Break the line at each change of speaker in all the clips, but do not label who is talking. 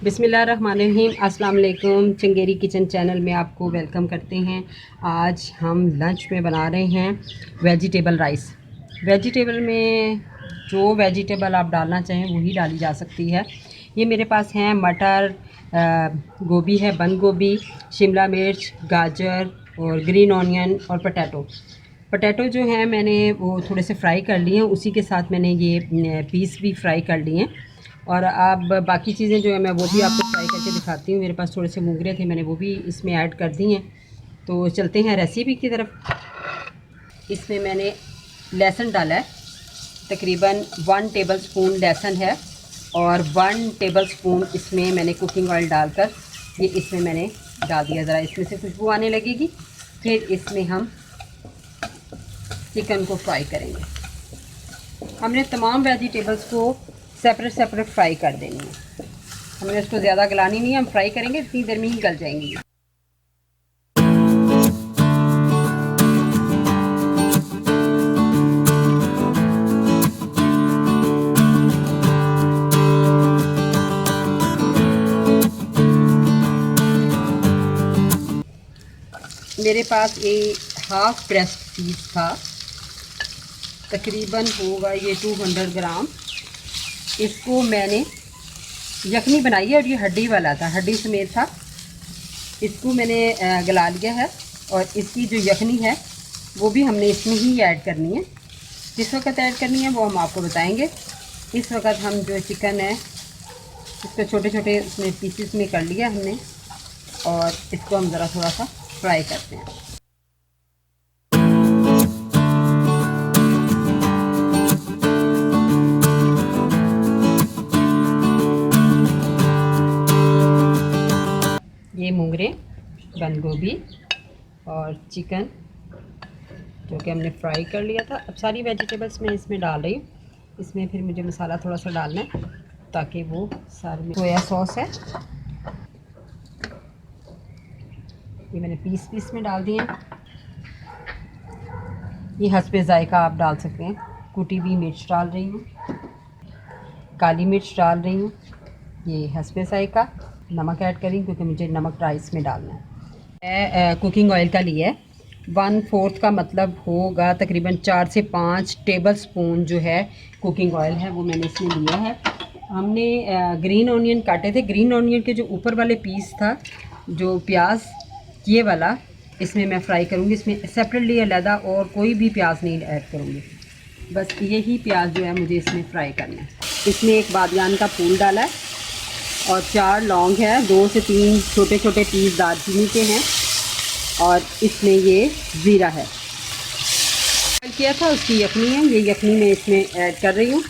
बिस्मिल्लाहिर्रहमानिर्रहीम। अस्सलाम वालेकुम। चंगेरी किचन चैनल में आपको वेलकम करते हैं। आज हम लंच में बना रहे हैं वेजिटेबल राइस। वेजिटेबल में जो वेजिटेबल आप डालना चाहें वही डाली जा सकती है। ये मेरे पास हैं मटर, गोभी है, बंद गोभी, शिमला मिर्च, गाजर और ग्रीन ऑनियन और पोटैटो जो हैं मैंने वो थोड़े से फ्राई कर लिए हैं। उसी के साथ मैंने ये पीस भी फ्राई कर लिए हैं। और अब बाकी चीज़ें जो है मैं वो भी आपको फ्राई करके दिखाती हूँ। मेरे पास थोड़े से मोगरे थे, मैंने वो भी इसमें ऐड कर दी हैं। तो चलते हैं रेसिपी की तरफ। इसमें मैंने लहसुन डाला है, तकरीबन 1 टेबलस्पून लहसुन है और 1 टेबलस्पून इसमें मैंने कुकिंग ऑयल डालकर ये इसमें मैंने डाल दिया। ज़रा इसमें से खुशबू आने लगेगी। फिर इसमें हम चिकन को फ्राई करेंगे। हमने तमाम वेजिटेबल्स को सेपरेट फ्राई कर देनी है। हमने इसको ज़्यादा गलानी नहीं है, हम फ्राई करेंगे इतनी देर में ही गल जाएंगी। मेरे पास ये हाफ ब्रेस्ट पीस था, तकरीबन होगा ये 200 ग्राम। इसको मैंने यखनी बनाई है और ये हड्डी वाला था, हड्डी समेत था। इसको मैंने गला लिया है और इसकी जो यखनी है वो भी हमने इसमें ही ऐड करनी है। किस वक्त ऐड करनी है वो हम आपको बताएंगे। इस वक्त हम जो चिकन है इसको छोटे छोटे उसमें पीसेस में कर लिया हमने और इसको हम ज़रा थोड़ा सा फ्राई करते हैं। ये मोगरे, बंद गोभी और चिकन जो कि हमने फ्राई कर लिया था। अब सारी वेजिटेबल्स मैं इसमें डाल रही हूँ। इसमें फिर मुझे मसाला थोड़ा सा डालना है ताकि वो सारे में। सोया सॉस है, ये मैंने पीस में डाल दिए हैं। ये हस्बे ज़ायका आप डाल सकते हैं। कुटी हुई मिर्च डाल रही हूँ, काली मिर्च डाल रही हूँ। ये हस्बे ज़ायका। नमक ऐड करें क्योंकि मुझे नमक राइस में डालना है। कुकिंग ऑयल का लिया है 1/4 का, मतलब होगा तकरीबन 4 से 5 टेबलस्पून जो है कुकिंग ऑयल है वो मैंने इसमें लिया है। हमने ग्रीन ऑनियन काटे थे। ग्रीन ऑनियन के जो ऊपर वाले पीस था, जो प्याज ये वाला, इसमें मैं फ्राई करूँगी। इसमें सेपरेटली अलहदा और कोई भी प्याज नहीं ऐड करूँगी, बस यही प्याज जो है मुझे इसमें फ्राई करना है। इसमें एक बादियान का फूल डाला है और 4 लौंग है, 2 से 3 छोटे छोटे पीस दालचीनी के हैं और इसमें ये ज़ीरा है। किया था उसकी यखनी है, ये यखनी मैं इसमें ऐड कर रही हूँ।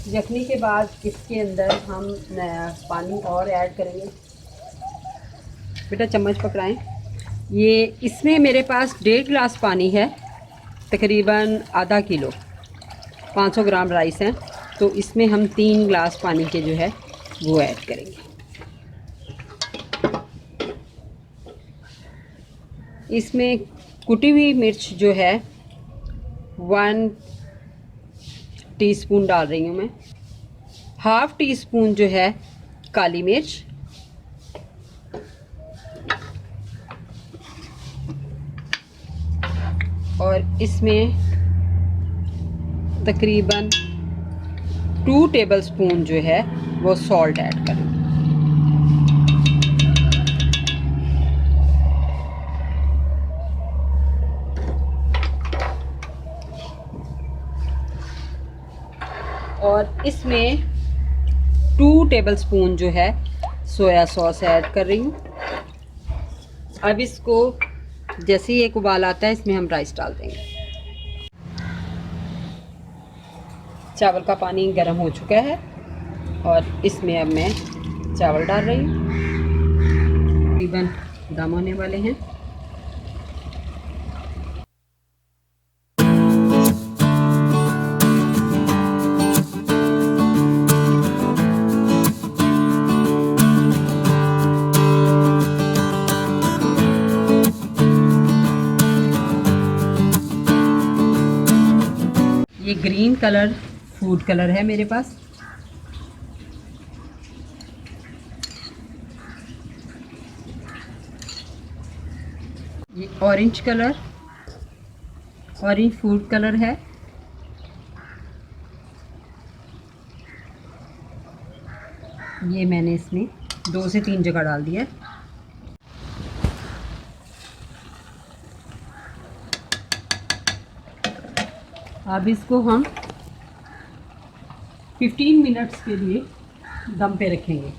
यखनी के बाद इसके अंदर हम पानी और ऐड करेंगे। बेटा चम्मच पकड़ाएं। ये इसमें मेरे पास 1.5 गिलास पानी है, तकरीबन आधा किलो, 500 ग्राम राइस है। तो इसमें हम 3 गिलास पानी के जो है वो ऐड करेंगे। इसमें कुटी हुई मिर्च जो है 1 टीस्पून डाल रही हूँ मैं। हाफ़ टी स्पून जो है काली मिर्च, और इसमें तकरीबन 2 टेबलस्पून जो है वो सॉल्ट ऐड करें। और इसमें 2 टेबलस्पून जो है सोया सॉस ऐड कर रही हूँ। अब इसको जैसे ही एक उबाल आता है इसमें हम राइस डाल देंगे। चावल का पानी गर्म हो चुका है और इसमें अब मैं चावल डाल रही हूँ। तकरीबन दम होने वाले हैं। ये ग्रीन कलर फूड कलर है मेरे पास। ये orange colour, orange food colour है। ये मैंने इसमें 2 से 3 जगह डाल दिया है। अब इसको हम 15 मिनट्स के लिए दम पे रखेंगे।